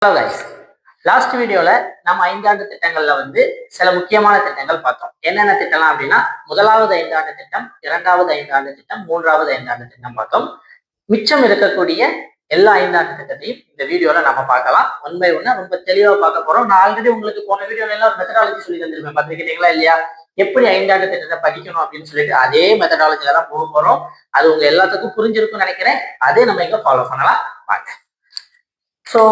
Hello guys, last வீடியோல நம்ம ஐந்தாண்டு திட்டங்கள்ல சில முக்கியமான திட்டங்கள் பார்த்தோம். என்னென்ன திட்டம்லாம் அப்படின்னா, முதலாவது ஐந்தாண்டு திட்டம், இரண்டாவது ஐந்தாண்டு திட்டம், மூன்றாவது ஐந்தாண்டு திட்டம் பார்த்தோம். மிச்சம் இருக்கக்கூடிய எல்லா ஐந்தாண்டு திட்டத்தையும் இந்த வீடியோல நம்ம பார்க்கலாம். ஒன் பை ஒன்னா ரொம்ப தெளிவா பார்க்க போறோம். நான் ஆல்ரெடி உங்களுக்கு போன வீடியோல எல்லாம் ஒரு மெத்தடாலஜி சொல்லி தந்திருப்பேன், பார்த்துக்கிட்டீங்களா இல்லையா? எப்படி ஐந்தாண்டு திட்டத்தை படிக்கணும் அப்படின்னு சொல்லிட்டு அதே மெத்தடாலஜில தான் போக போறோம். அது உங்க எல்லாத்துக்கும் புரிஞ்சிருக்கும்னு நினைக்கிறேன். அதே நம்ம இங்க ஃபாலோ பண்ணலாம் வாங்க. ஸோ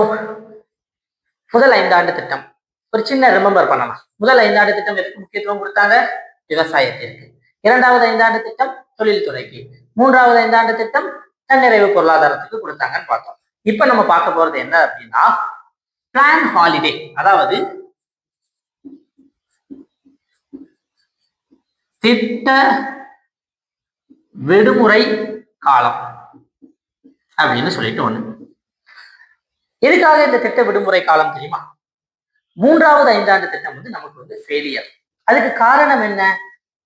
முதல் ஐந்தாண்டு திட்டம் ஒரு சின்ன ரிமெம்பர் பண்ணலாம். முதல் ஐந்தாண்டு திட்டம் எதுக்கு முக்கியத்துவம் கொடுத்தாங்க? விவசாயத்திற்கு. இரண்டாவது ஐந்தாண்டு திட்டம் தொழில்துறைக்கு. மூன்றாவது ஐந்தாண்டு திட்டம் தன்னிறைவு பொருளாதாரத்துக்கு கொடுத்தாங்கன்னு பார்த்தோம். இப்ப நம்ம பார்க்க போறது என்ன அப்படின்னா, பிளான் ஹாலிடே, அதாவது திட்ட விடுமுறை காலம் அப்படின்னு சொல்லிட்டு ஒண்ணு. எதுக்காக இந்த திட்ட விடுமுறை காலம் தெரியுமா? மூன்றாவது ஐந்தாண்டு திட்டம் நமக்கு ஃபெயிலியர். அதுக்கு காரணம் என்ன?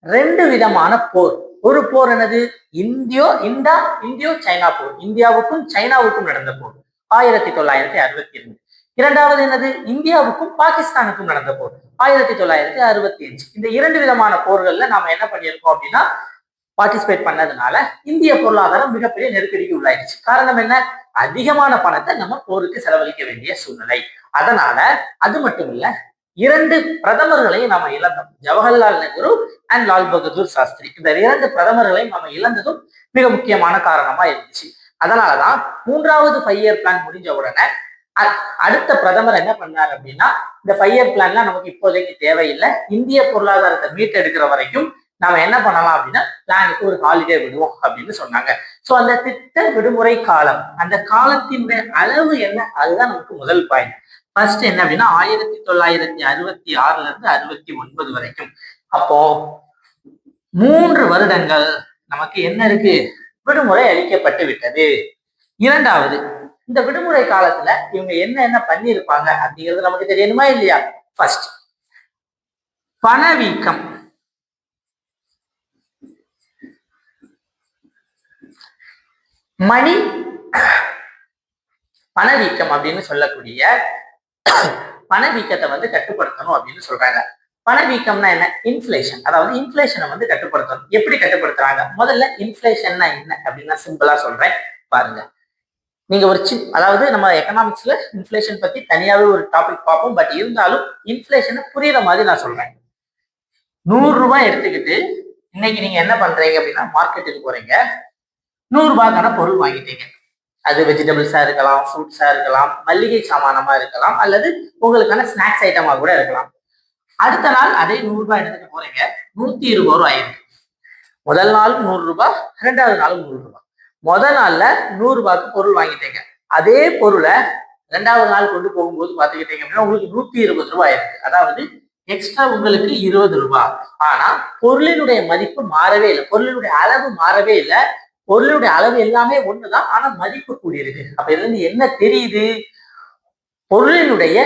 ரெண்டு விதமான போர். ஒரு போர் என்னது? இந்தியோ சைனா போர். இந்தியாவுக்கும் சைனாவுக்கும் நடந்த போர் 1962. இரண்டாவது என்னது? இந்தியாவுக்கும் பாகிஸ்தானுக்கும் நடந்த போர் 1965. இந்த இரண்டு விதமான போர்கள்ல நாம என்ன பண்ணியிருக்கோம் அப்படின்னா, பார்ட்டிசிபேட் பண்ணதுனால இந்திய பொருளாதாரம் மிகப்பெரிய நெருக்கடிக்கு உள்ளாயிடுச்சு. காரணம் என்ன? அதிகமான பணத்தை நம்ம போருக்கு செலவழிக்க வேண்டிய சூழ்நிலை. அதனால அது மட்டும் இல்ல, இரண்டு பிரதமர்களையும் நாம இழந்தோம். ஜவஹர்லால் நேரு அண்ட் லால் பகதூர் சாஸ்திரி, இந்த இரண்டு பிரதமர்களையும் நம்ம இழந்ததும் மிக முக்கியமான காரணமா இருந்துச்சு. அதனாலதான் மூன்றாவது 5 இயர் பிளான் முடிஞ்ச உடனே அடுத்த பிரதமர் என்ன பண்ணாரு அப்படின்னா, இந்த 5 இயர் பிளான்லாம் நமக்கு இப்போதைக்கு தேவையில்லை, இந்திய பொருளாதாரத்தை மீட்டெடுக்கிற வரைக்கும் நாம என்ன பண்ணலாம் அப்படின்னா பிளானுக்கு ஒரு ஹாலிடே விடுவோம் அப்படின்னு சொன்னாங்க. சோ அந்த திட்ட விடுமுறை காலம், அந்த காலத்தினுடைய அளவு என்ன, அதுதான் நமக்கு முதல் பாயிண்ட். ஃபர்ஸ்ட் என்ன அப்படின்னா, 1966 இருந்து 69 வரைக்கும். அப்போ 3 வருடங்கள் நமக்கு என்ன இருக்கு? விடுமுறை அளிக்கப்பட்டு விட்டது. இரண்டாவது, இந்த விடுமுறை காலத்துல இவங்க என்ன பண்ணிருப்பாங்க அப்படிங்கிறது நமக்கு தெரியணுமா இல்லையா? ஃபர்ஸ்ட், பணவீக்கம். பணவீக்கம் அப்படின்னு சொல்லக்கூடிய பணவீக்கத்தை கட்டுப்படுத்தணும் அப்படின்னு சொல்றாங்க. பணவீக்கம்னா என்ன? இன்ஃபிளேஷன். அதாவது இன்ஃபிளேஷனை கட்டுப்படுத்தணும். எப்படி கட்டுப்படுத்துறாங்க? முதல்ல இன்ஃபிளேஷன்னா என்ன அப்படின்னா சிம்பிளா சொல்றேன் பாருங்க. நீங்க அதாவது நம்ம எக்கனாமிக்ஸ்ல இன்ஃபிளேஷன் பத்தி தனியாவே ஒரு டாபிக் பார்ப்போம். பட் இருந்தாலும் இன்ஃபிளேஷனை புரியுற மாதிரி நான் சொல்றேன். 100 ரூபாய் எடுத்துக்கிட்டு இன்னைக்கு நீங்க என்ன பண்றீங்க அப்படின்னா, மார்க்கெட்டுக்கு போறீங்க, 100 ரூபாய்க்கான பொருள் வாங்கிட்டீங்க. அது வெஜிடபிள்ஸா இருக்கலாம், ஃப்ரூட்ஸா இருக்கலாம், மல்லிகை சாமானமா இருக்கலாம், அல்லது உங்களுக்கான ஸ்நாக்ஸ் ஐட்டமா கூட இருக்கலாம். அடுத்த நாள் அதே 100 ரூபாய் எடுத்துட்டு போறீங்க, 120 ரூபாய் ஆயிருக்கு. முதல் நாள் 100 ரூபாய், இரண்டாவது நாள் 100 ரூபாய். முதல் நாள்ல 100 ரூபாய்க்கு பொருள் வாங்கிட்டீங்க. அதே பொருளை ரெண்டாவது நாள் கொண்டு போகும்போது பாத்துக்கிட்டீங்க அப்படின்னா உங்களுக்கு 120 ரூபாய் இருக்கு. அதாவது எக்ஸ்ட்ரா உங்களுக்கு 20 ரூபாய். ஆனா பொருளினுடைய மதிப்பு மாறவே இல்லை, பொருளினுடைய அளவு மாறவே இல்லை. பொருளுடைய அளவு எல்லாமே ஒண்ணுதான், ஆனா மதிப்பு கூடியிருக்கு. அப்ப இதுல இருந்து என்ன தெரியுது? பொருளினுடைய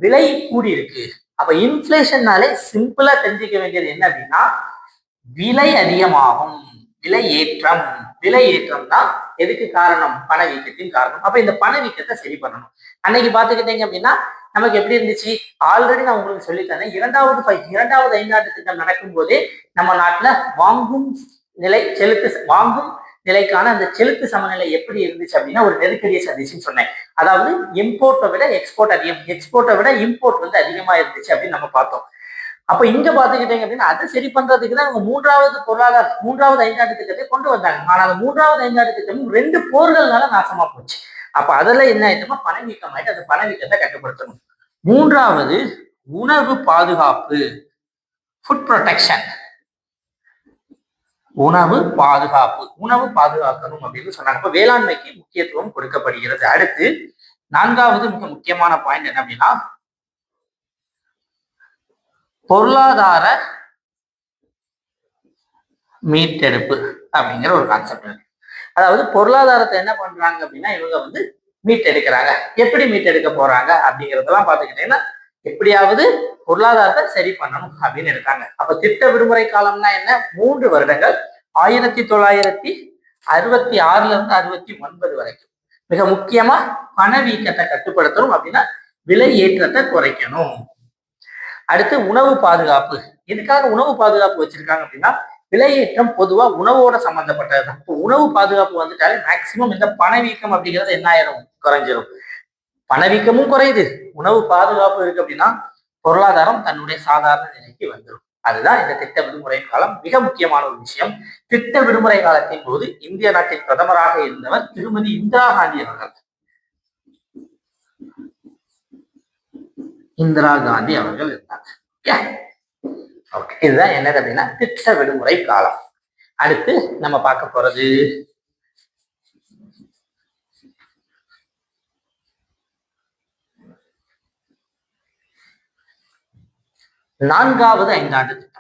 விலை கூடியிருக்கு. அப்ப இன்ஃபிளேஷன்னாலே சிம்பிளா தெரிஞ்சுக்க வேண்டியது என்ன அப்படின்னா, விலை அதிகமாகும், விலை ஏற்றம். விலை ஏற்றம் தான் எதுக்கு காரணம்? பணவீக்கத்தின் காரணம். அப்ப இந்த பணவீக்கத்தை சரி பண்ணணும். அன்னைக்கு பாத்துக்கிட்டீங்க அப்படின்னா நமக்கு எப்படி இருந்துச்சு? ஆல்ரெடி நான் உங்களுக்கு சொல்லித்தரேன். இரண்டாவது ஐந்தாண்டு திட்டம் நடக்கும் போதே நம்ம நாட்டுல வாங்கும் நிலைக்கான அந்த செலுத்து சமநிலை எப்படி இருந்துச்சு அப்படின்னா ஒரு நெருக்கடியை சந்திச்சுன்னு சொன்னேன். அதாவது இம்போர்ட்டை விட எக்ஸ்போர்ட் அதிகம், எக்ஸ்போர்ட்டை விட இம்போர்ட் அதிகமா இருந்துச்சு அப்படின்னு நம்ம பார்த்தோம். அப்ப இங்க பாத்துக்கிட்டீங்க அப்படின்னா அதை சரி பண்றதுக்கு தான் மூன்றாவது ஐந்தாண்டு திட்டத்தை கொண்டு வந்தாங்க. ஆனா அந்த மூன்றாவது ஐந்தாண்டு திட்டமும் 2 போர்கள்னால நாசமா போச்சு. அப்ப அதுல என்ன ஆயிட்டுமா? பணவீக்கம் ஆயிட்டு அந்த பணவீக்கத்தை கட்டுப்படுத்தணும். மூன்றாவது, உணவு பாதுகாப்பு, ஃபுட் ப்ரொடெக்ஷன். உணவு பாதுகாக்கணும் அப்படின்னு சொன்னாங்க. இப்ப வேளாண்மைக்கு முக்கியத்துவம் கொடுக்கப்படுகிறது. அடுத்து 4வது மிக முக்கியமான பாயிண்ட் என்ன அப்படின்னா, பொருளாதார மீட்டெடுப்பு அப்படிங்கிற ஒரு கான்செப்ட். அதாவது பொருளாதாரத்தை என்ன பண்றாங்க அப்படின்னா இவங்க மீட்டெடுக்கிறாங்க. எப்படி மீட்டெடுக்க போறாங்க அப்படிங்கிறதெல்லாம் பாத்துக்கிட்டீங்கன்னா, எப்படியாவது பொருளாதாரத்தை சரி பண்ணணும் அப்படின்னு இருக்காங்க. அப்ப திட்ட விடுமுறை காலம்னா என்ன? 3 வருடங்கள், 1966 இருந்து 69 வரைக்கும். மிக முக்கியமா பணவீக்கத்தை கட்டுப்படுத்தணும் அப்படின்னா விலை ஏற்றத்தை குறைக்கணும். அடுத்து உணவு பாதுகாப்பு. எதுக்காக உணவு பாதுகாப்பு வச்சிருக்காங்க அப்படின்னா விலையேற்றம் பொதுவா உணவோட சம்பந்தப்பட்டதுதான். இப்போ உணவு பாதுகாப்பு வந்துட்டாலே மேக்சிமம் இந்த பணவீக்கம் அப்படிங்கிறது என்ன ஆயிரும், குறைஞ்சிரும். பணவீக்கமும் குறையுது, உணவு பாதுகாப்பு இருக்கு அப்படின்னா பொருளாதாரம் தன்னுடைய சாதாரண நிலைக்கு வந்துடும். அதுதான் இந்த திட்ட விடுமுறை காலம் மிக முக்கியமான ஒரு விஷயம். திட்ட விடுமுறை காலத்தின் போது இந்திய நாட்டின் பிரதமராக இருந்தவர் திருமதி இந்திரா காந்தி அவர்கள். இந்திரா காந்தி அவர்கள் இருந்தாங்க. இதுதான் என்னது அப்படின்னா திட்ட விடுமுறை காலம். அடுத்து நம்ம பார்க்க போறது நான்காவது ஐந்தாண்டு திட்டம்.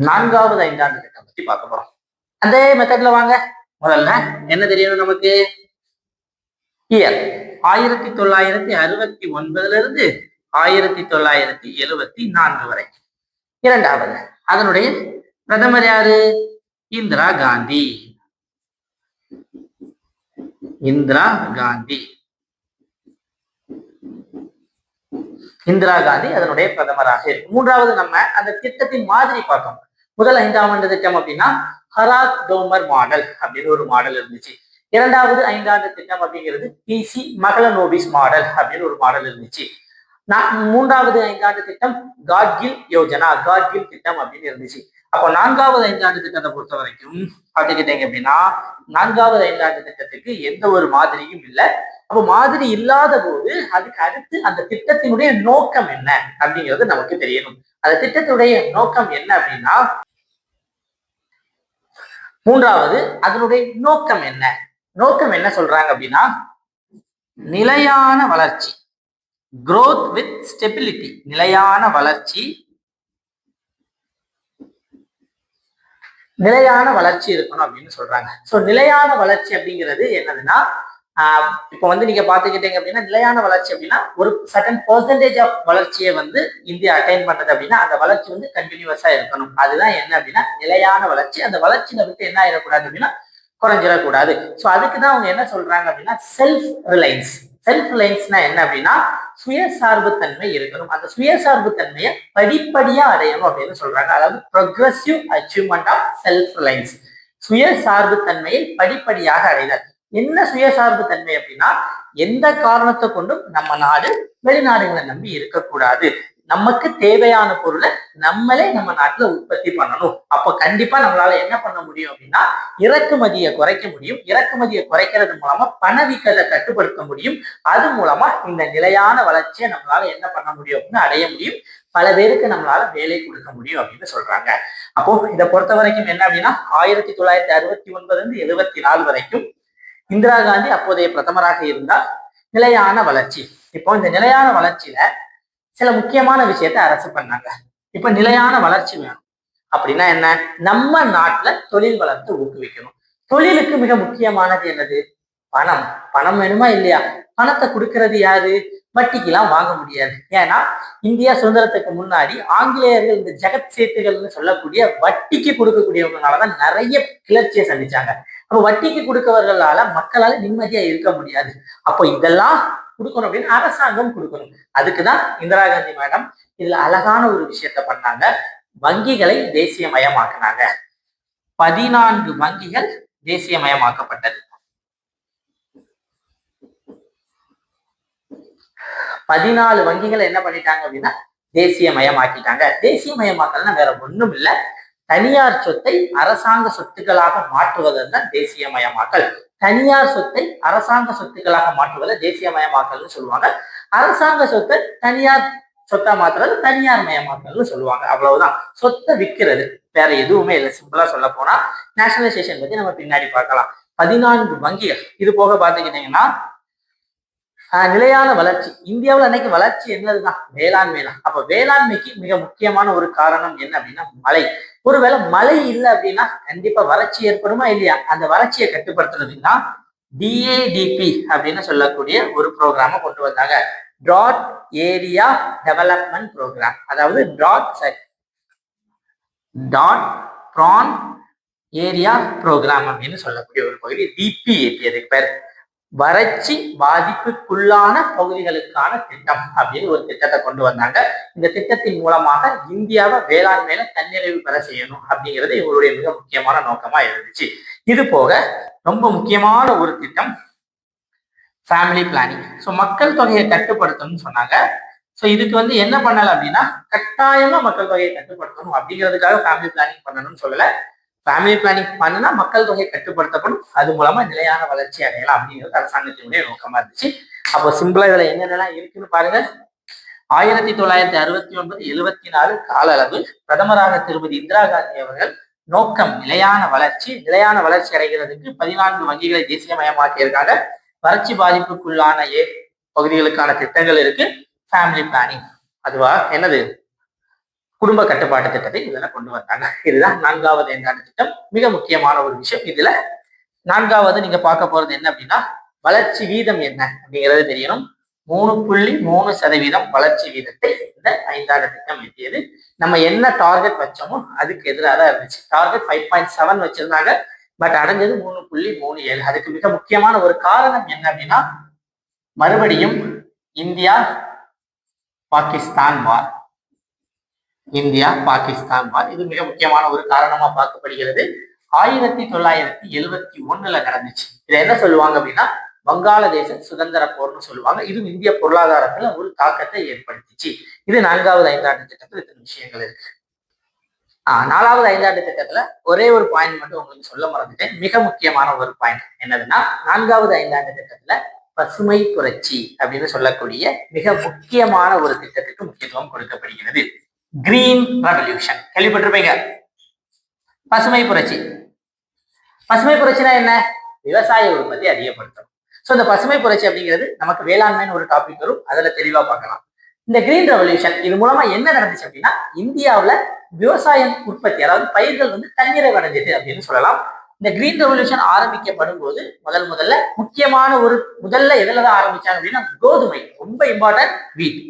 நான்காவது ஐந்தாண்டு திட்டம் பத்தி பார்க்க போறோம். அதே மெத்தட்ல வாங்க. முதல்ல என்ன தெரியணும் நமக்கு, இயர் 1969 இருந்து 1974 வரை. இரண்டாவது அதனுடைய பிரதமர் யாரு, இந்திரா காந்தி. இந்திரா காந்தி இந்திரா காந்தி அதனுடைய பிரதமராக இருக்கு. மூன்றாவது நம்ம அந்த திட்டத்தின் மாதிரி பார்த்தோம். முதல் 5ஆம் ஆண்டு திட்டம் அப்படின்னா ஹராத் டோமர் மாடல் அப்படின்னு ஒரு மாடல் இருந்துச்சு. இரண்டாவது 5ஆண்டு திட்டம் அப்படிங்கிறது பிசி மகளநோபிஸ் மாடல் அப்படின்னு ஒரு மாடல் இருந்துச்சு. மூன்றாவது 5ஆண்டு திட்டம் காட்கில் யோஜனா, காட்கில் திட்டம் அப்படின்னு இருந்துச்சு. அப்போ 4வது 5ஆண்டு திட்டத்தை பொறுத்த வரைக்கும் பார்த்துக்கிட்டீங்க அப்படின்னா 4வது 5ஆண்டு திட்டத்துக்கு எந்த ஒரு மாதிரியும் இல்லை. அப்போ மாதிரி இல்லாத போது அதுக்கு அடுத்து அந்த திட்டத்தினுடைய நோக்கம் என்ன அப்படிங்கிறது நமக்கு தெரியணும். அந்த திட்டத்துடைய நோக்கம் என்ன அப்படின்னா, மூன்றாவது அதனுடைய நோக்கம் என்ன, நோக்கம் என்ன சொல்றாங்க அப்படின்னா நிலையான வளர்ச்சி, growth with stability, நிலையான வளர்ச்சி, நிலையான வளர்ச்சி இருக்கணும் அப்படின்னு சொல்றாங்க. சோ நிலையான வளர்ச்சி அப்படிங்கிறது என்னதுன்னா, இப்போ நீங்க பாத்துக்கிட்டீங்க அப்படின்னா நிலையான வளர்ச்சி அப்படின்னா ஒரு சர்டன் பெர்சன்டேஜ் ஆஃப் வளர்ச்சியை இந்தியா அட்டைன் பண்றது அப்படின்னா அந்த வளர்ச்சி கண்டினியூஸா இருக்கணும். அதுதான் என்ன அப்படின்னா நிலையான வளர்ச்சி. அந்த வளர்ச்சியில என்ன ஆயிடக்கூடாது அப்படின்னா குறைஞ்சிடக்கூடாது. ஸோ அதுக்குதான் அவங்க என்ன சொல்றாங்க அப்படின்னா செல்ஃப் ரிலையன்ஸ். செல்ஃப் ரிலையன்ஸ்னா என்ன அப்படின்னா சுயசார்பு தன்மை இருக்கணும். அந்த சுயசார்பு தன்மையை படிப்படியா அடையணும் அப்படின்னு சொல்றாங்க. அதாவது progressive achievement of self reliance, சுயசார்பு தன்மையை படிப்படியாக அடைதல். என்ன சுயசார்பு தன்மை அப்படின்னா எந்த காரணத்தை கொண்டும் நம்ம நாடு வெளிநாடுகளை நம்பி இருக்கக்கூடாது. நமக்கு தேவையான பொருளை நம்மளே நம்ம நாட்டுல உற்பத்தி பண்ணணும். அப்ப கண்டிப்பா நம்மளால என்ன பண்ண முடியும் அப்படின்னா இறக்குமதியை குறைக்க முடியும். இறக்குமதியை குறைக்கிறது மூலமா பணவீக்கத்தை கட்டுப்படுத்த முடியும். அது மூலமா இந்த நிலையான வளர்ச்சியை நம்மளால என்ன பண்ண முடியும் அப்படின்னு அடைய முடியும். பல பேருக்கு நம்மளால வேலை கொடுக்க முடியும் அப்படின்னு சொல்றாங்க. அப்போ இதை பொறுத்த வரைக்கும் என்ன அப்படின்னா 1969 இருந்து 74 வரைக்கும் இந்திரா காந்தி அப்போதைய பிரதமராக இருந்தால் நிலையான வளர்ச்சி. இப்போ இந்த நிலையான வளர்ச்சியில சில முக்கியமான விஷயத்த அரசு பண்ணாங்க. இப்ப நிலையான வளர்ச்சி வேணும் அப்படின்னா என்ன, நம்ம நாட்டுல தொழில் வளர்த்து ஊக்குவிக்கணும். தொழிலுக்கு மிக முக்கியமானது என்னது, பணம். பணம் வேணுமா இல்லையா? பணத்தை கொடுக்கறது யாரு? வட்டிக்கெல்லாம் வாங்க முடியாது. ஏன்னா இந்தியா சுதந்திரத்துக்கு முன்னாடி ஆங்கிலேயர்கள் இந்த ஜெகத் சேத்துகள்னு சொல்லக்கூடிய வட்டிக்கு கொடுக்கக்கூடியவங்களாலதான் நிறைய கிளர்ச்சியை சந்திச்சாங்க. அப்ப வட்டிக்கு கொடுக்கவர்களால மக்களால நிம்மதியா இருக்க முடியாது. அப்போ இதெல்லாம் கொடுக்கணும் அப்படின்னு அரசாங்கம் கொடுக்கணும். அதுக்குதான் இந்திரா காந்தி மேடம் இதுல அழகான ஒரு விஷயத்த பண்ணாங்க. வங்கிகளை தேசியமயமாக்குனாங்க. 14 வங்கிகள் தேசியமயமாக்கப்பட்டது. 14 வங்கிகள் என்ன பண்ணிட்டாங்க அப்படின்னா தேசியமயமாக்கிட்டாங்க. தேசியமயமாக்கல்னா வேற ஒண்ணும் இல்லை, தனியார் சொத்தை அரசாங்க சொத்துக்களாக மாற்றுவதுதான் தேசியமயமாக்கல். தனியார் சொத்தை அரசாங்க சொத்துக்களாக மாற்றுவதை தேசியமயமாக்கல்னு சொல்லுவாங்க. அரசாங்க சொத்தை தனியார் சொத்தா மாற்றுறது தனியார் மயமாக்கல்னு சொல்லுவாங்க. அவ்வளவுதான். சொத்தை விற்கிறது, வேற எதுவுமே இல்லை. சிம்பிளா சொல்ல போனா நேஷனலைசேஷன் பத்தி நம்ம பின்னாடி பார்க்கலாம். 14 வங்கிகள். இது போக பாத்துக்கிட்டீங்கன்னா நிலையான வளர்ச்சி. இந்தியாவில் அன்னைக்கு வளர்ச்சி என்னதுதான் வேளாண்மை தான். அப்ப வேளாண்மைக்கு மிக முக்கியமான ஒரு காரணம் என்ன அப்படின்னா மழை. ஒருவேளை மழை இல்லை அப்படின்னா கண்டிப்பா வறட்சி ஏற்படுமா இல்லையா? அந்த வறட்சியை கட்டுப்படுத்துறதுக்கு தான் டிஏடிபி அப்படின்னு சொல்லக்கூடிய ஒரு ப்ரோக்ராமை கொண்டு வந்தாங்க. ட்ராட் ஏரியா டெவலப்மெண்ட் ப்ரோக்ராம், அதாவது டாட் ப்ரான் ஏரியா ப்ரோக்ராம் அப்படின்னு சொல்லக்கூடிய ஒரு பகுதி டிபிஏபி. அதுக்கு பேர் வறட்சி பாதிப்புக்குள்ளான பகுதிகளுக்கான திட்டம் அப்படின்னு ஒரு திட்டத்தை கொண்டு வந்தாங்க. இந்த திட்டத்தின் மூலமாக இந்தியாவை வேளாண்மையில தன்னிறைவு பெற செய்யணும் அப்படிங்கிறது இவருடைய மிக முக்கியமான நோக்கமா இருந்துச்சு. இது போக ரொம்ப முக்கியமான ஒரு திட்டம் ஃபேமிலி பிளானிங். ஸோ மக்கள் தொகையை கட்டுப்படுத்தணும்னு சொன்னாங்க. ஸோ இதுக்கு என்ன பண்ணல அப்படின்னா, கட்டாயமா மக்கள் தொகையை கட்டுப்படுத்தணும் அப்படிங்கிறதுக்காக ஃபேமிலி பிளானிங் பண்ணணும்னு சொல்லல. ஃபேமிலி பிளானிங் பண்ணுனா மக்கள் தொகை கட்டுப்படுத்தப்படும், அது மூலமா நிலையான வளர்ச்சி அடையலாம் அப்படிங்கிறது அரசாங்கத்தினுடைய நோக்கமா இருந்துச்சு. அப்போ சிம்பிளா இதுல என்னென்னலாம் இருக்குன்னு பாருங்க. 1969-74 கால அளவு பிரதமராக திருமதி இந்திரா காந்தி அவர்கள் நோக்கம் நிலையான வளர்ச்சி. நிலையான வளர்ச்சி அடைகிறதுக்கு 14 வங்கிகளை தேசியமயமாக்கியிருக்காங்க. வறட்சி பாதிப்புக்குள்ளான பகுதிகளுக்கான திட்டங்கள் இருக்கு. ஃபேமிலி பிளானிங் அதுவா என்னது, குடும்ப கட்டுப்பாட்டு திட்டத்தை இதுல கொண்டு வந்தாங்க. இதுதான் 4வது ஐந்தாண்டு திட்டம். மிக முக்கியமான ஒரு விஷயம். இதுல 4வது நீங்க பார்க்க போறது என்ன அப்படின்னா, வளர்ச்சி வீதம் என்ன அப்படிங்கிறது தெரியணும். 3.3% வளர்ச்சி வீதத்தை இந்த ஐந்தாண்டு திட்டம் எட்டியது. நம்ம என்ன டார்கெட் வச்சோமோ அதுக்கு எதிராக தான் இருந்துச்சு. டார்கெட் 5.7 வச்சிருந்தாங்க, பட் அடைஞ்சது 3.37. அதுக்கு மிக முக்கியமான ஒரு காரணம் என்ன அப்படின்னா, மறுபடியும் இந்தியா பாகிஸ்தான் வார். இது மிக முக்கியமான ஒரு காரணமா பார்க்கப்படுகிறது. 1971 நடந்துச்சு. இதை என்ன சொல்லுவாங்க அப்படின்னா, வங்காளதேச சுதந்திர போர்னு சொல்லுவாங்க. இது இந்திய பொருளாதாரத்துல ஒரு தாக்கத்தை ஏற்படுத்திச்சு. இது 4வது ஐந்தாண்டு திட்டத்துல இத்தனை விஷயங்கள் இருக்கு. 4வது ஐந்தாண்டு திட்டத்துல ஒரே ஒரு பாயிண்ட் மட்டும் உங்களுக்கு சொல்ல மறந்துட்டேன். மிக முக்கியமான ஒரு பாயிண்ட் என்னதுன்னா, 4வது ஐந்தாண்டு திட்டத்துல பசுமை புரட்சி அப்படின்னு சொல்லக்கூடிய மிக முக்கியமான ஒரு திட்டத்துக்கு முக்கியத்துவம் கொடுக்கப்படுகிறது. கிரீன் ரெவல்யூஷன் கேள்விப்பட்டிருப்பீங்க. பசுமை புரட்சி. பசுமை புரட்சினா என்ன? விவசாய உற்பத்தி அதிகப்படுத்தணும். ஸோ இந்த பசுமை புரட்சி அப்படிங்கிறது நமக்கு வேளாண்மைன்னு ஒரு டாபிக் வரும், அதுல தெளிவா பார்க்கலாம். இந்த கிரீன் ரெவல்யூஷன் இது மூலமா என்ன நடந்துச்சு அப்படின்னா, இந்தியாவில விவசாய உற்பத்தி, அதாவது பயிர்கள் தன்னிறைவு அடைஞ்சது அப்படின்னு சொல்லலாம். இந்த கிரீன் ரெவல்யூஷன் ஆரம்பிக்கப்படும் போது முதல்ல முக்கியமான முதல்ல எதுலதான் ஆரம்பிச்சாங்க அப்படின்னா, கோதுமை. ரொம்ப இம்பார்ட்டன்ட், வீட்,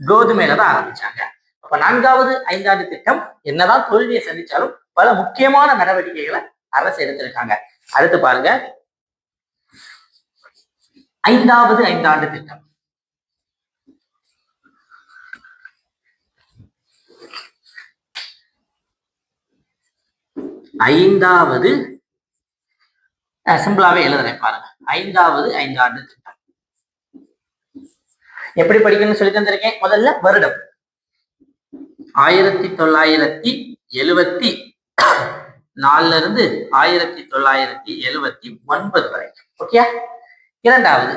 கோதுமையில தான் ஆரம்பிச்சாங்க. அப்ப 4வது ஐந்தாண்டு திட்டம் என்னதான் தோல்வியை சந்திச்சாலும் பல முக்கியமான நடவடிக்கைகளை அரசு எடுத்திருக்காங்க. அடுத்து பாருங்க, 5வது ஐந்தாண்டு திட்டம். ஐந்தாவது சிம்பிளாவே எழுதுறேன் பாருங்க. 5வது ஐந்தாண்டு திட்டம் எப்படி படிக்கணும்னு சொல்லி தந்திருக்கேன். முதல்ல வருடம் 1974 இருந்து 1979 வரை. ஓகே. 2வது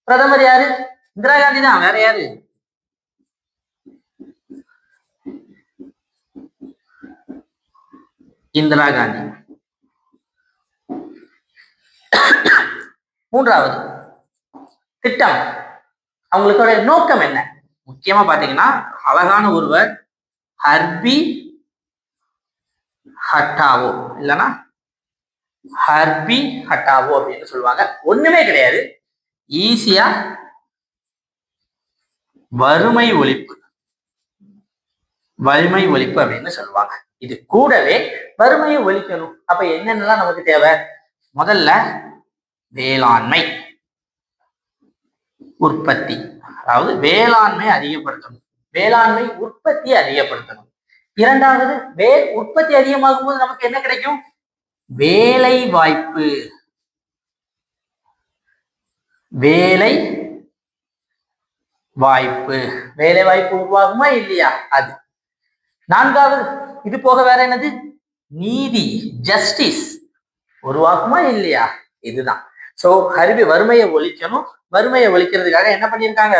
பிரதமர் யாரு? இந்திரா காந்தி தான், வேற யாரு? இந்திரா காந்தி. 3வது திட்டம், அவங்களுக்கோட நோக்கம் என்ன? முக்கியமா பாத்தீங்கன்னா, அழகான ஒருவர் ஹர்பி ஹட்டாவோ, இல்லைன்னா ஹர்பி ஹட்டாவோ அப்படின்னு சொல்லுவாங்க. ஒண்ணுமே கிடையாது, ஈஸியா வறுமை ஒழிப்பு அப்படின்னு சொல்லுவாங்க. இது கூடவே வறுமையை ஒழிக்கணும். அப்ப என்னென்னலாம் நமக்கு தேவை? முதல்ல வேளாண்மை உற்பத்தி, அதாவது வேளாண்மை அதிகப்படுத்தணும், வேளாண்மை உற்பத்தி அதிகப்படுத்தணும். 2வது உற்பத்தி அதிகமாகும் போது நமக்கு என்ன கிடைக்கும்? வேலை வாய்ப்பு. வேலை வாய்ப்பு உருவாகுமா இல்லையா? அது. 4வது இது போக வேற என்னது? நீதி, ஜஸ்டிஸ் உருவாக்குமா இல்லையா? இதுதான். சோ வறுமையை ஒழிக்கணும். வறுமையை ஒழிக்கிறதுக்காக என்ன பண்ணியிருக்காங்க?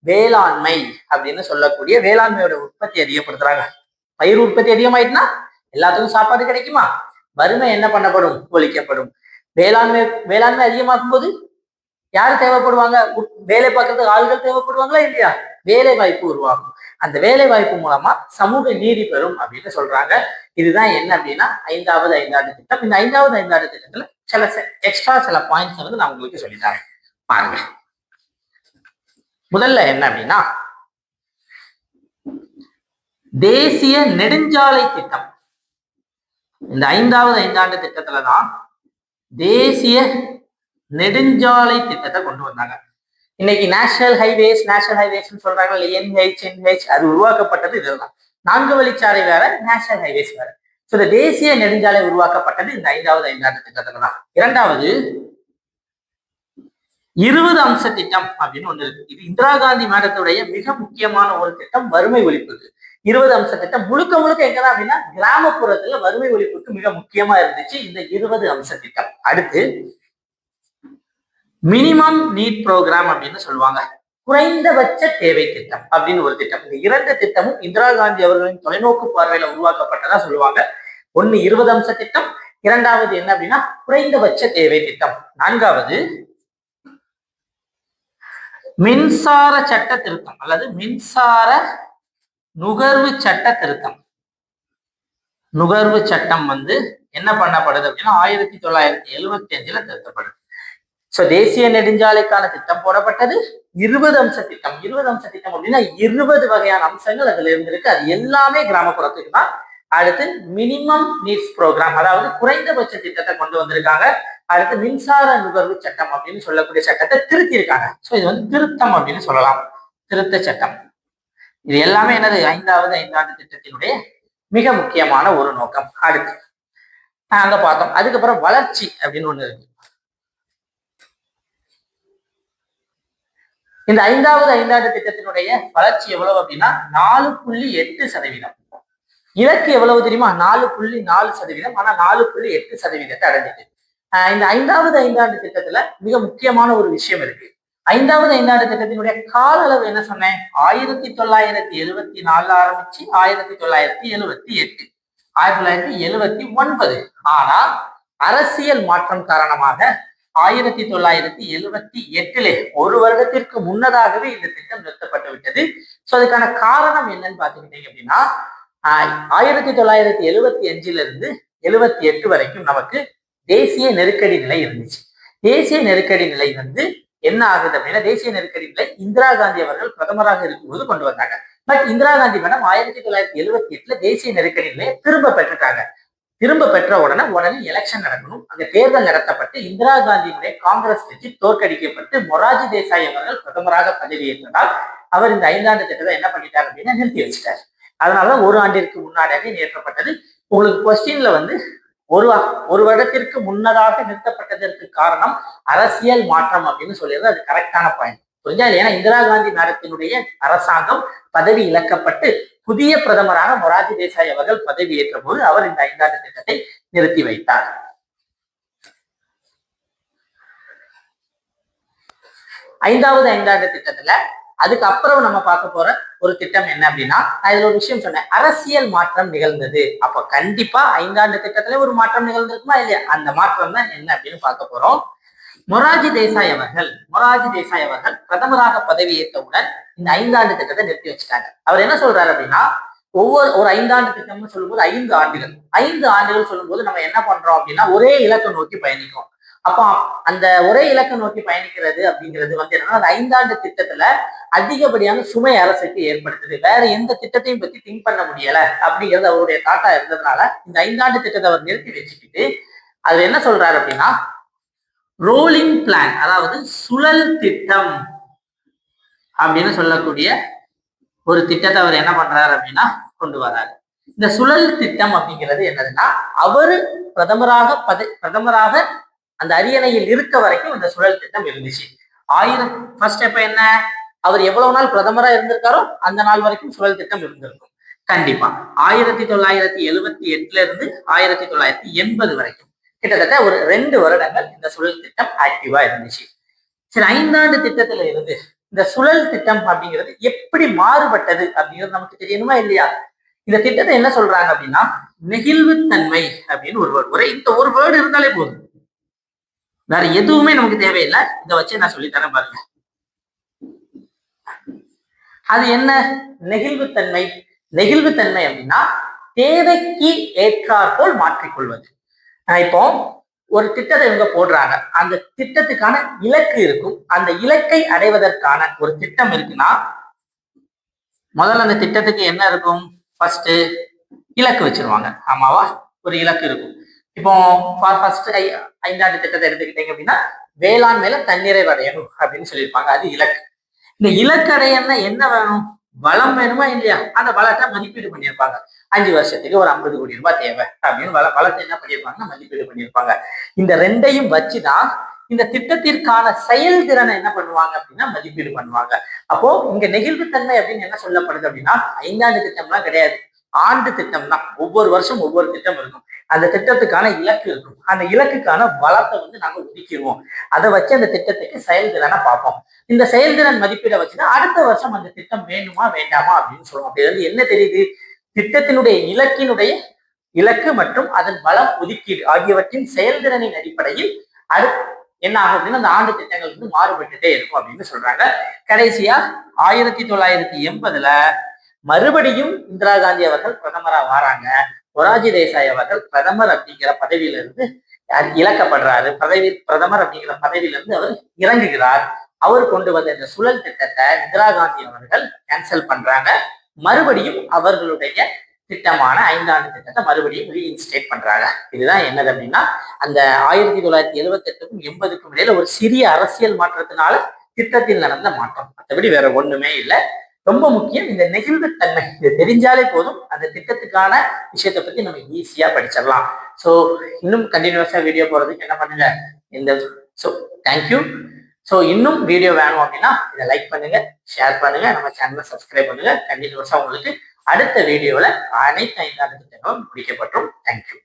வேளாண்மை அப்படின்னு சொல்லக்கூடிய வேளாண்மையோட உற்பத்தி அதிகப்படுத்துறாங்க. பயிர் உற்பத்தி அதிகமாயிட்டுனா எல்லாத்துக்கும் சாப்பாடு கிடைக்குமா? வறுமை என்ன பண்ணப்படும்? ஒழிக்கப்படும். வேளாண்மை அதிகமாக்கும் போது யாரு தேவைப்படுவாங்க? வேலை பார்க்கறதுக்கு ஆள்கள் தேவைப்படுவாங்களா இல்லையா? வேலை வாய்ப்பு உருவாகும். அந்த வேலை வாய்ப்பு மூலமா சமூக நீதி பெறும் அப்படின்னு சொல்றாங்க. இதுதான் என்ன அப்படின்னா 5வது ஐந்தாண்டு திட்டம். இந்த 5வது ஐந்தாண்டு திட்டத்துல சில எக்ஸ்ட்ரா சில பாயிண்ட்ஸ் வந்து நான் உங்களுக்கு சொல்லித்தரேன் பாருங்க. முதல்ல என்ன அப்படின்னா, தேசிய நெடுஞ்சாலை திட்டம். இந்த 5வது ஐந்தாண்டு திட்டத்துலதான் தேசிய நெடுஞ்சாலை திட்டத்தை கொண்டு வந்தாங்க. இன்னைக்கு நேஷனல் ஹைவேஸ் சொல்றாங்க, NH அது உருவாக்கப்பட்டது இதுதான். 4 வழிச்சாலை வேற, நேஷனல் ஹைவேஸ் வேற. இந்த தேசிய நெடுஞ்சாலை உருவாக்கப்பட்டது இந்த 5வது ஐந்தாண்டு திட்டத்துல தான். 2வது 20 அம்ச திட்டம் அப்படின்னு ஒண்ணு இருக்கு. இது இந்திரா காந்தி மேடத்துடைய மிக முக்கியமான ஒரு திட்டம், வறுமை ஒழிப்புக்கு. 20 அம்ச திட்டம் முழுக்க முழுக்க எங்கதான் அப்படின்னா கிராமப்புறத்துல வறுமை ஒழிப்புக்கு மிக முக்கியமா இருந்துச்சு இந்த 20 அம்ச திட்டம். அடுத்து மினிமம் நீட் ப்ரோக்ராம் அப்படின்னு சொல்லுவாங்க, குறைந்தபட்ச தேவை திட்டம் அப்படின்னு ஒரு திட்டம். இந்த 2 திட்டமும் இந்திரா காந்தி அவர்களின் தொலைநோக்கு பார்வையில உருவாக்கப்பட்டதா சொல்லுவாங்க. ஒண்ணு 20 அம்ச திட்டம், 2வது என்ன அப்படின்னா குறைந்தபட்ச தேவை திட்டம். 4வது மின்சார சட்ட திருத்தம் அல்லது மின்சார நுகர்வு சட்ட திருத்தம். நுகர்வு சட்டம் வந்து என்ன பண்ணப்படுது அப்படின்னா 1975 திருத்தப்படுது. தேசிய நெடுஞ்சாலைக்கான திட்டம் போடப்பட்டது. 20 அம்ச திட்டம். 20 அம்ச திட்டம் அப்படின்னா 20 வகையான அம்சங்கள் அதுல இருந்திருக்கு. அது எல்லாமே கிராமப்புறத்துக்கு தான். அடுத்து மினிமம் நீட்ஸ் ப்ரோக்ராம், அதாவது குறைந்தபட்ச திட்டத்தை கொண்டு வந்திருக்காங்க. அடுத்து மின்சார நுகர்வு சட்டம் அப்படின்னு சொல்லக்கூடிய சட்டத்தை திருத்தி இருக்காங்க. இது வந்து திருத்தம் அப்படின்னு சொல்லலாம், திருத்த சட்டம். இது எல்லாமே என்னது 5வது ஐந்தாண்டு திட்டத்தினுடைய மிக முக்கியமான ஒரு நோக்கம். அடுத்து அங்க பார்த்தோம். அதுக்கப்புறம் வளர்ச்சி அப்படின்னு ஒண்ணு இருக்கு. இந்த 5வது ஐந்தாண்டு திட்டத்தினுடைய வளர்ச்சி எவ்வளவு அப்படின்னா 4.8%. இலக்கு எவ்வளவு தெரியுமா? 4.4%. ஆனா 4.8% அடைஞ்சிட்டு. இந்த 5வது ஐந்தாண்டு திட்டத்துல மிக முக்கியமான ஒரு விஷயம் இருக்கு. 5வது ஐந்தாண்டு திட்டத்தினுடைய கால அளவு என்ன சொன்னேன்? 1974 ஆரம்பிச்சு 1978, 1979. ஆனா அரசியல் மாற்றம் காரணமாக 1978 ஒரு வருடத்திற்கு முன்னதாகவே இந்த திட்டம் நிறுத்தப்பட்டு விட்டது. அதுக்கான காரணம் என்னன்னு பாத்துக்கிட்டீங்க அப்படின்னா 1975 78 வரைக்கும் நமக்கு தேசிய நெருக்கடி நிலை இருந்துச்சு. தேசிய நெருக்கடி நிலை வந்து என்ன ஆகுது அப்படின்னா, தேசிய நெருக்கடி நிலை இந்திரா காந்தி அவர்கள் பிரதமராக இருக்கும்போது கொண்டு வந்தாங்க. பட் இந்திரா காந்தி மேடம் 1978 தேசிய நெருக்கடி நிலையை திரும்ப பெற்றுட்டாங்க. திரும்ப பெற்ற உடனே எலெக்ஷன் நடக்கணும். அங்க தேர்தல் நடத்தப்பட்டு இந்திரா காந்தியினுடைய காங்கிரஸ் கட்சி தோற்கடிக்கப்பட்டு மொராஜி தேசாய் அவர்கள் பிரதமராக பதவியேற்றதால் அவர் இந்த 5ஆண்டு திட்டத்தை என்ன பண்ணிட்டார் அப்படின்னா நிறுத்தி வச்சுட்டார். அதனாலதான் ஒரு ஆண்டிற்கு முன்னாடியே நிறுத்தப்பட்டது. உங்களுக்கு கொஸ்டின்ல வந்து ஒரு வருடத்திற்கு முன்னதாக நிறுத்தப்பட்டதற்கு காரணம் அரசியல் மாற்றம் அப்படின்னு சொல்லிடுறது. அது கரெக்டான பாயிண்ட், புரிஞ்சா? ஏன்னா இந்திரா காந்தி மேடத்தினுடைய அரசாங்கம் பதவி இழக்கப்பட்டு புதிய பிரதமராக மொராஜி தேசாய் அவர்கள் பதவி ஏற்ற போது அவர் இந்த 5ஆண்டு திட்டத்தை நிறுத்தி வைத்தார். 5வது ஐந்தாண்டு திட்டத்துல அதுக்கப்புறம் நம்ம பார்க்க போற ஒரு திட்டம் என்ன அப்படின்னா, நான் இதுல ஒரு விஷயம் சொன்னேன், அரசியல் மாற்றம் நிகழ்ந்தது. அப்ப கண்டிப்பா 5ஆண்டு திட்டத்துல ஒரு மாற்றம் நிகழ்ந்திருக்குமா இல்லையா? அந்த மாற்றம் தான் என்ன அப்படின்னு பார்க்க போறோம். மொராஜி தேசாய் அவர்கள் பிரதமராக பதவியேற்றவுடன் இந்த 5ஆண்டு திட்டத்தை நிறுத்தி வச்சுட்டாங்க. அவர் என்ன சொல்றாரு அப்படின்னா, ஒரு 5ஆண்டு திட்டம்னு சொல்லும்போது 5 ஆண்டுகள் சொல்லும்போது நம்ம என்ன பண்றோம் அப்படின்னா ஒரே இலக்கை நோக்கி பயணிக்கிறோம். அப்போ அந்த ஒரே இலக்கை நோக்கி பயணிக்கிறது அப்படிங்கிறது வந்து என்னன்னா, அந்த 5ஆண்டு திட்டத்துல அதிகப்படியான சுமை அரசுக்கு ஏற்படுத்துது. வேற எந்த திட்டத்தையும் பத்தி திங்க் பண்ண முடியல அப்படிங்கிறது அவருடைய தாட்டா இருந்ததுனால இந்த 5ஆண்டு திட்டத்தை அவர் நிறுத்தி வச்சுக்கிட்டு அது என்ன சொல்றாரு அப்படின்னா ரோலிங் பிளான், அதாவது சுழல் திட்டம் அப்படின்னு சொல்லக்கூடிய ஒரு திட்டத்தை அவர் என்ன பண்றாரு அப்படின்னா கொண்டு வராரு. இந்த சுழல் திட்டம் அப்படிங்கிறது என்னதுன்னா, அவரு பிரதமராக அந்த அரியணையில் இருக்க வரைக்கும் இந்த சுழல் திட்டம் இருந்துச்சு. ஃபர்ஸ்ட் எப்ப என்ன, அவர் எவ்வளவு நாள் பிரதமரா இருந்திருக்காரோ அந்த நாள் வரைக்கும் சுழல் திட்டம் இருந்திருக்கும் கண்டிப்பா. 1978 1980 வரைக்கும் கிட்டத்தட்ட ஒரு 2 வருடங்கள் இந்த சுழல் திட்டம் ஆக்டிவா இருந்துச்சு. சரி, 5ஆண்டு திட்டத்துல இருந்து இந்த சுழல் திட்டம் அப்படிங்கிறது எப்படி மாறுபட்டது அப்படிங்கிறது நமக்கு தெரியணுமா இல்லையா? இந்த திட்டத்தை என்ன சொல்றாங்க அப்படின்னா நெகிழ்வுத்தன்மை அப்படின்னு ஒரு வேர்டு. இந்த ஒரு வேர்டு இருந்தாலே போதும், வேற எதுவுமே நமக்கு தேவையில்லை. இதை வச்சு நான் சொல்லித்தரேன் பாருங்க. அது என்ன நெகிழ்வுத்தன்மை? நெகிழ்வுத்தன்மை அப்படின்னா தேவைக்கு ஏற்றாற்போல் மாற்றிக்கொள்வது. இப்போ ஒரு திட்டத்தை இவங்க போடுறாங்க. அந்த திட்டத்துக்கான இலக்கு இருக்கும். அந்த இலக்கை அடைவதற்கான ஒரு திட்டம் இருக்குன்னா முதல்ல அந்த திட்டத்துக்கு என்ன இருக்கும்? ஃபர்ஸ்ட் இலக்கு வச்சிருவாங்க. ஆமாவா? ஒரு இலக்கு இருக்கும். இப்போ ஃபர்ஸ்ட் 5ஆண்டு திட்டத்தை எடுத்துக்கிட்டீங்க அப்படின்னா வேளாண்மையில தன்னிறைவு அடையணும் அப்படின்னு சொல்லியிருப்பாங்க. அது இலக்கு. இந்த இலக்கு அடையணும்னா என்ன வேணும்? வளம் வேணுமா இல்லையா? அந்த வளத்தை மதிப்பீடு பண்ணியிருப்பாங்க. 5 வருஷத்துக்கு ஒரு 50 கோடி ரூபாய் தேவை அப்படின்னு வளத்தை என்ன பண்ணியிருப்பாங்கன்னா மதிப்பீடு பண்ணியிருப்பாங்க. இந்த ரெண்டையும் வச்சுதான் இந்த திட்டத்திற்கான செயல்திறனை என்ன பண்ணுவாங்க அப்படின்னா மதிப்பீடு பண்ணுவாங்க. அப்போ இங்க நெகிழ்வுத்தன்மை அப்படின்னு என்ன சொல்லப்படுது அப்படின்னா 5ஆண்டு திட்டம்லாம் கிடையாது. ஆண்டு திட்டம் தான். ஒவ்வொரு வருஷம் ஒவ்வொரு திட்டம் இருக்கும். அந்த திட்டத்துக்கான இலக்கு இருக்கும். அந்த இலக்குக்கான வளத்தை நாங்க ஒதுக்கிடுவோம். அதை வச்சு அந்த திட்டத்துக்கு செயல்திறனை பார்ப்போம். இந்த செயல்திறன் மதிப்பீடை வச்சுதான் அடுத்த வருஷம் அந்த திட்டம் வேணுமா வேண்டாமா அப்படின்னு சொல்லுவோம். அப்படி என்ன தெரியுது? திட்டத்தினுடைய இலக்கு மற்றும் அதன் வளம் ஒதுக்கீடு ஆகியவற்றின் செயல்திறனின் அடிப்படையில் என்ன ஆகும் அப்படின்னா அந்த ஆண்டு திட்டங்கள் மாறுபட்டுட்டே இருக்கும் அப்படின்னு சொல்றாங்க. கடைசியா 1980ல மறுபடியும் இந்திரா காந்தி அவர்கள் பிரதமரா வராங்க. மொரார்ஜி தேசாய் அவர்கள் பிரதமர் அப்படிங்கிற பதவியில இருந்து இழக்கப்படுறாரு. பிரதமர் அப்படிங்கிற பதவியில இருந்து அவர் இறங்குகிறார். அவர் கொண்டு வந்த இந்த சுழல் திட்டத்தை இந்திரா காந்தி அவர்கள் கேன்சல் பண்றாங்க. மறுபடியும் அவர்களுடைய திட்டமான 5ஆண்டு திட்டத்தை மறுபடியும் ரீஇன்ஸ்டேட் பண்றாங்க. இதுதான் என்னது அப்படின்னா அந்த 1978க்கும் 80க்கும் இடையில ஒரு சிறிய அரசியல் மாற்றத்தினால திட்டத்தில் நடந்த மாற்றம். மற்றபடி வேற ஒண்ணுமே இல்லை. ரொம்ப முக்கியம் இந்த நெகிழ்வுத்தன்மை. இது தெரிஞ்சாலே போதும் அந்த திட்டத்துக்கான விஷயத்தை பத்தி நம்ம ஈஸியா படிச்சிடலாம். ஸோ இன்னும் கண்டினியூஸா வீடியோ போறதுக்கு என்ன பண்ணுங்க இந்த தேங்க்யூ. ஸோ இன்னும் வீடியோ வேணும் அப்படின்னா இதை லைக் பண்ணுங்க, ஷேர் பண்ணுங்க, நம்ம சேனலை சப்ஸ்கிரைப் பண்ணுங்க. கண்டினியூஸா உங்களுக்கு அடுத்த வீடியோவில் அனைத்து 5ஆண்டு திட்டங்களும் முடிக்கப்பட்டோம். தேங்க்யூ.